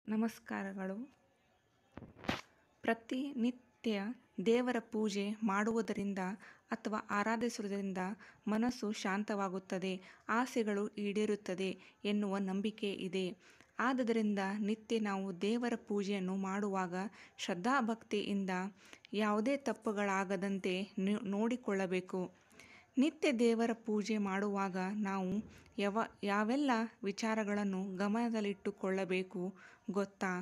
ನಮಸ್ಕಾರಗಳು. ಪ್ರತಿನಿತ್ಯ ದೇವರ ಪೂಜೆ ಮಾಡುವುದರಿಂದ ಅಥವಾ ಆರಾಧಿಸುವುದರಿಂದ ಮನಸ್ಸು ಶಾಂತವಾಗುತ್ತದೆ, ಆಸೆಗಳು ಈಡೇರುತ್ತದೆ ಎನ್ನುವ ನಂಬಿಕೆ ಇದೆ. ಆದುದರಿಂದ ನಿತ್ಯ ನಾವು ದೇವರ ಪೂಜೆಯನ್ನು ಮಾಡುವಾಗ ಶ್ರದ್ಧಾಭಕ್ತಿಯಿಂದ ಯಾವುದೇ ತಪ್ಪುಗಳಾಗದಂತೆ ನೋಡಿಕೊಳ್ಳಬೇಕು. ನಿತ್ಯ ದೇವರ ಪೂಜೆ ಮಾಡುವಾಗ ನಾವು ಯಾವೆಲ್ಲ ವಿಚಾರಗಳನ್ನು ಗಮನದಲ್ಲಿಟ್ಟುಕೊಳ್ಳಬೇಕು ಗೊತ್ತಾ?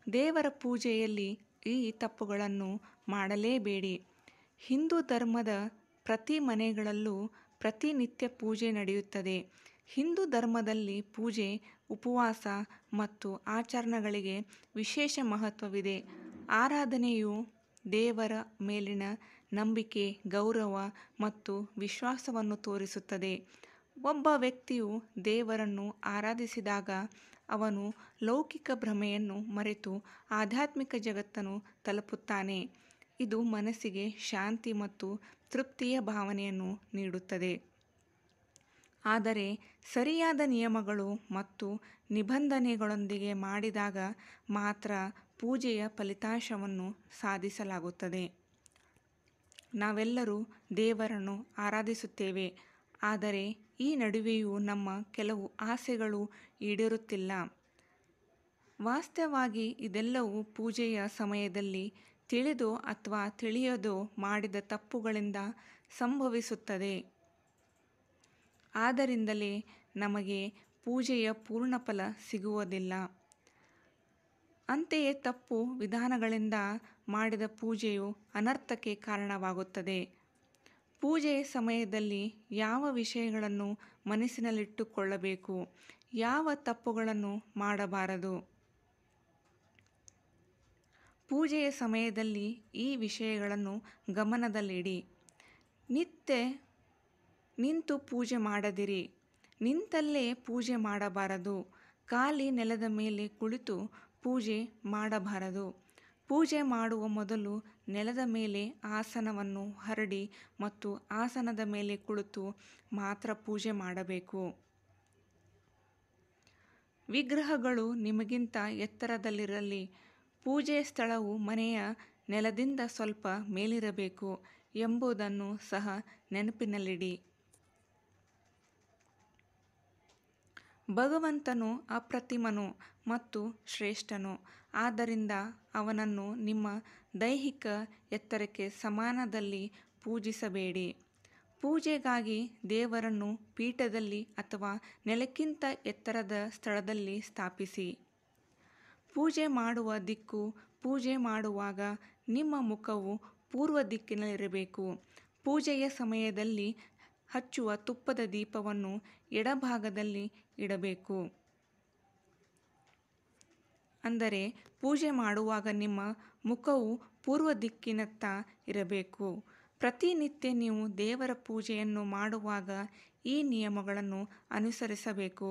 ದೇವರ ಪೂಜೆಯಲ್ಲಿ ಈ ತಪ್ಪುಗಳನ್ನು ಮಾಡಲೇಬೇಡಿ. ಹಿಂದೂ ಧರ್ಮದ ಪ್ರತಿ ಮನೆಗಳಲ್ಲೂ ಪ್ರತಿನಿತ್ಯ ಪೂಜೆ ನಡೆಯುತ್ತದೆ. ಹಿಂದೂ ಧರ್ಮದಲ್ಲಿ ಪೂಜೆ, ಉಪವಾಸ ಮತ್ತು ಆಚರಣೆಗಳಿಗೆ ವಿಶೇಷ ಮಹತ್ವವಿದೆ. ಆರಾಧನೆಯು ದೇವರ ಮೇಲಿನ ನಂಬಿಕೆ, ಗೌರವ ಮತ್ತು ವಿಶ್ವಾಸವನ್ನು ತೋರಿಸುತ್ತದೆ. ಒಬ್ಬ ವ್ಯಕ್ತಿಯು ದೇವರನ್ನು ಆರಾಧಿಸಿದಾಗ ಅವನು ಲೌಕಿಕ ಭ್ರಮೆಯನ್ನು ಮರೆತು ಆಧ್ಯಾತ್ಮಿಕ ಜಗತ್ತನ್ನು ತಲುಪುತ್ತಾನೆ. ಇದು ಮನಸ್ಸಿಗೆ ಶಾಂತಿ ಮತ್ತು ತೃಪ್ತಿಯ ಭಾವನೆಯನ್ನು ನೀಡುತ್ತದೆ. ಆದರೆ ಸರಿಯಾದ ನಿಯಮಗಳು ಮತ್ತು ನಿಬಂಧನೆಗಳೊಂದಿಗೆ ಮಾಡಿದಾಗ ಮಾತ್ರ ಪೂಜೆಯ ಫಲಿತಾಂಶವನ್ನು ಸಾಧಿಸಲಾಗುತ್ತದೆ. ನಾವೆಲ್ಲರೂ ದೇವರನ್ನು ಆರಾಧಿಸುತ್ತೇವೆ, ಆದರೆ ಈ ನಡುವೆಯೂ ನಮ್ಮ ಕೆಲವು ಆಸೆಗಳು ಈಡೇರುತ್ತಿಲ್ಲ. ವಾಸ್ತವವಾಗಿ ಇದೆಲ್ಲವೂ ಪೂಜೆಯ ಸಮಯದಲ್ಲಿ ತಿಳಿದೋ ಅಥವಾ ತಿಳಿಯದೋ ಮಾಡಿದ ತಪ್ಪುಗಳಿಂದ ಸಂಭವಿಸುತ್ತದೆ. ಆದ್ದರಿಂದಲೇ ನಮಗೆ ಪೂಜೆಯ ಪೂರ್ಣ ಫಲ ಸಿಗುವುದಿಲ್ಲ. ಅಂತೆಯೇ ತಪ್ಪು ವಿಧಾನಗಳಿಂದ ಮಾಡಿದ ಪೂಜೆಯು ಅನರ್ಥಕ್ಕೆ ಕಾರಣವಾಗುತ್ತದೆ. ಪೂಜೆಯ ಸಮಯದಲ್ಲಿ ಯಾವ ವಿಷಯಗಳನ್ನು ಮನಸ್ಸಿನಲ್ಲಿಟ್ಟುಕೊಳ್ಳಬೇಕು, ಯಾವ ತಪ್ಪುಗಳನ್ನು ಮಾಡಬಾರದು? ಪೂಜೆಯ ಸಮಯದಲ್ಲಿ ಈ ವಿಷಯಗಳನ್ನು ಗಮನದಲ್ಲಿಡಿ. ನಿಂತು ಪೂಜೆ ಮಾಡದಿರಿ. ನಿಂತಲ್ಲೇ ಪೂಜೆ ಮಾಡಬಾರದು. ಖಾಲಿ ನೆಲದ ಮೇಲೆ ಕುಳಿತು ಪೂಜೆ ಮಾಡಬಾರದು. ಪೂಜೆ ಮಾಡುವ ಮೊದಲು ನೆಲದ ಮೇಲೆ ಆಸನವನ್ನು ಹರಡಿ ಮತ್ತು ಆಸನದ ಮೇಲೆ ಕುಳಿತು ಮಾತ್ರ ಪೂಜೆ ಮಾಡಬೇಕು. ವಿಗ್ರಹಗಳು ನಿಮಗಿಂತ ಎತ್ತರದಲ್ಲಿರಲಿ. ಪೂಜೆಯ ಸ್ಥಳವು ಮನೆಯ ನೆಲದಿಂದ ಸ್ವಲ್ಪ ಮೇಲಿರಬೇಕು ಎಂಬುದನ್ನು ಸಹ ನೆನಪಿನಲ್ಲಿಡಿ. ಭಗವಂತನು ಅಪ್ರತಿಮನು ಮತ್ತು ಶ್ರೇಷ್ಠನು. ಆದ್ದರಿಂದ ಅವನನ್ನು ನಿಮ್ಮ ದೈಹಿಕ ಎತ್ತರಕ್ಕೆ ಸಮಾನದಲ್ಲಿ ಪೂಜಿಸಬೇಡಿ. ಪೂಜೆಗಾಗಿ ದೇವರನ್ನು ಪೀಠದಲ್ಲಿ ಅಥವಾ ನೆಲಕ್ಕಿಂತ ಎತ್ತರದ ಸ್ಥಳದಲ್ಲಿ ಸ್ಥಾಪಿಸಿ. ಪೂಜೆ ಮಾಡುವ ದಿಕ್ಕು: ಪೂಜೆ ಮಾಡುವಾಗ ನಿಮ್ಮ ಮುಖವು ಪೂರ್ವ ದಿಕ್ಕಿನಲ್ಲಿರಬೇಕು. ಪೂಜೆಯ ಸಮಯದಲ್ಲಿ ಹಚ್ಚುವ ತುಪ್ಪದ ದೀಪವನ್ನು ಎಡಭಾಗದಲ್ಲಿ ಇಡಬೇಕು. ಅಂದರೆ ಪೂಜೆ ಮಾಡುವಾಗ ನಿಮ್ಮ ಮುಖವು ಪೂರ್ವ ದಿಕ್ಕಿನತ್ತ ಇರಬೇಕು. ಪ್ರತಿನಿತ್ಯ ನೀವು ದೇವರ ಪೂಜೆಯನ್ನು ಮಾಡುವಾಗ ಈ ನಿಯಮಗಳನ್ನು ಅನುಸರಿಸಬೇಕು.